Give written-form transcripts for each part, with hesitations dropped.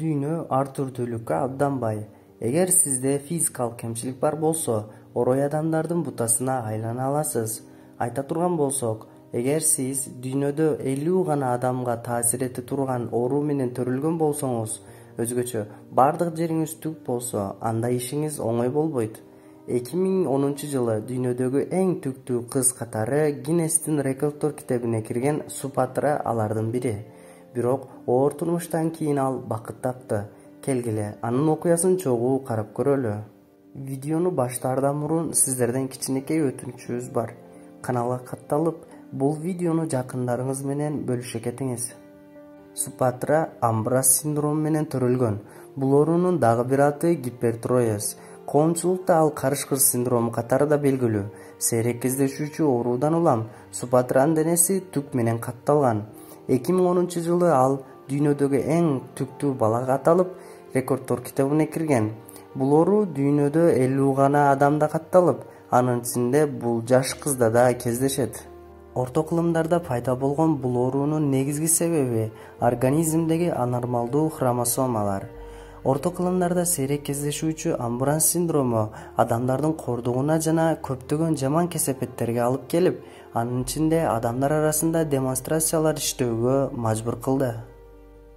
Дүйнө ар түрдүүлүккө абдан бай. Эгер сизде физикалык кемчилик бар болсо, орой адамдардын бутасына айлана аласыз. Айта турган болсок, эгер сиз дүйнөдө 50 гана адамга таасир эте турган оору менен төрөлгөн болсоңуз, өзгөчө бардык жериңиз түк болсо, анда ишиңиз оңой болбойт. 2010-жылы дүйнөдөгү эң түктүү кыз катары Гиннестин рекорддор китебине кирген Супатра алардын бири. Бирок оор турмуштан кийин ал бакыт тапты. Келгиле, анын окуясын чогуу карап көрөлү. Видеону баштаардан мурун сиздерден кичинекей өтүнүчүбүз бар. Каналга катталып, бул видеону жакындарыңыз менен бөлүшө кетиңиз. Супатра Амбрас синдрому менен төрөлгөн. Бул оорунун дагы бир аты гипертиреоз. Коомчулукта ал карышкыр синдрому катары да белгилүү. Сейрек кездешүүчү оорудан улам Супатранын денеси түк менен катталган. 2010-жылы ал дүйнөдөгү эң түктүү балага аталып, рекорддор китебине кирген. Бул оору дүйнөдө 50 гана адамда катталып, анын ичинде бул жаш кызда да кездешет. Орто кылымдарда пайда болгон бул оорунун негизги себеби организмдеги анормалдуу хромосомалар. Орто кылымдарда сейрек кездешүүчү Амбрас синдрому адамдардын кордугуна жана көптөгөн жаман кесепеттерге алып келип, анын ичинде адамдар арасында демонстрациялар иштөөгө мажбур кылды.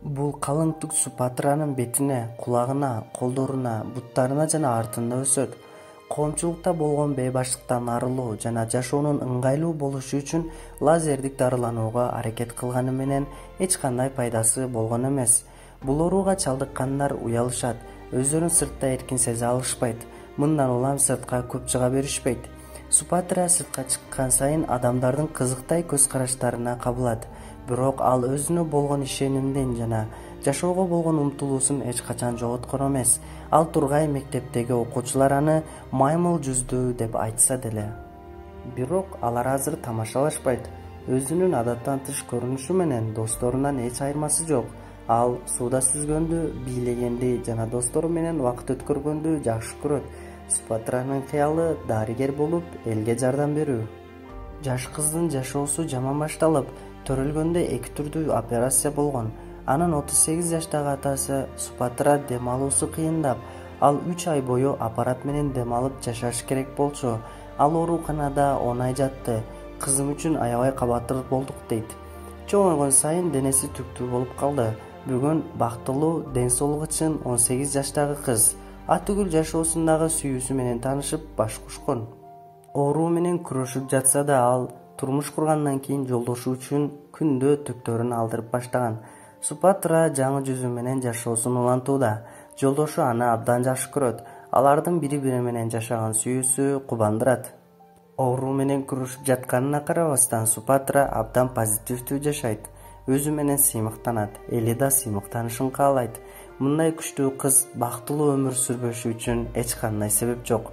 Бул калың түк Супатранын бетине, кулагына, колдоруна, буттарына жана артында өсөт. Коомчулукта болгон бейбаштыктан арылуу жана жашоонун ыңгайлуу болушу үчүн лазердик дарыланууга аракет кылганы менен эч кандай пайдасы болгон эмес. Бул ооруга чалдыккандар уялышат, өздөрүн сыртта эркин сезе алышпайт. Мындан улам сыртка көп чыга беришпейт. Супатра сыртка чыккан сайын адамдардын кызыктай көз караштарына кабылат. Бирок ал өзүнө болгон ишенимдин жана жашоого болгон умтулуусун эч качан жоготкон эмес. Ал тургай мектептеги окуучулар аны маймыл жүздүү деп айтса деле. Бирок алар азыр тамашалашпайт. Өзүнүн адаттан тыш көрүнүшү менен досторунан эч айырмасы жок. Ал сууда сүзгөндү, бийлегенди жана достору менен убакыт өткөргөндү жакшы көрөт. Супатранын кыялы дарыгер болуп, элге жардам берүү. Жаш кыздын жашоосу жаман башталып, төрөлгөндө 2 түрдүү операция болгон. Анын 38 жаштагы атасы Супатра дем алуусу кыйындап, ал 3 ай бою аппарат менен дем алып жашаш керек болчу. Ал ооруканада 10 ай жатты. Кызым үчүн аябай кабаттуу болдук дейт. Чоңойгон сайын денеси түктүү болуп калды. Бүгүн бактылуу, ден соолугу чын 18 жаштагы кыз. Атүгүл жашоосундагы сүйүүсү менен таанышып баш кушкон. Оору менен күрөшүп жатса да ал турмуш кургандан кийин жолдошу үчүн күндө түктөрүн алдырып баштаган. Супатра жаңы жүзү менен жашоосун улантууда. Жолдошу аны абдан жакшы көрөт. Алардын бири-бири менен жашаган сүйүүсү кубандырат. Оору менен күрөшүп жатканына карабастан Супатра абдан позитивдүү жашайт. Өзү менен сыймыктанат, эли да сыймыктанышын каалайт. Мындай күчтүү кыз бактылуу өмүр сүрбөшү үчүн эч кандай себеп жок.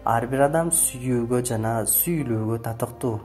Ар бир адам сүйүүгө жана сүйүлүүгө татыктуу.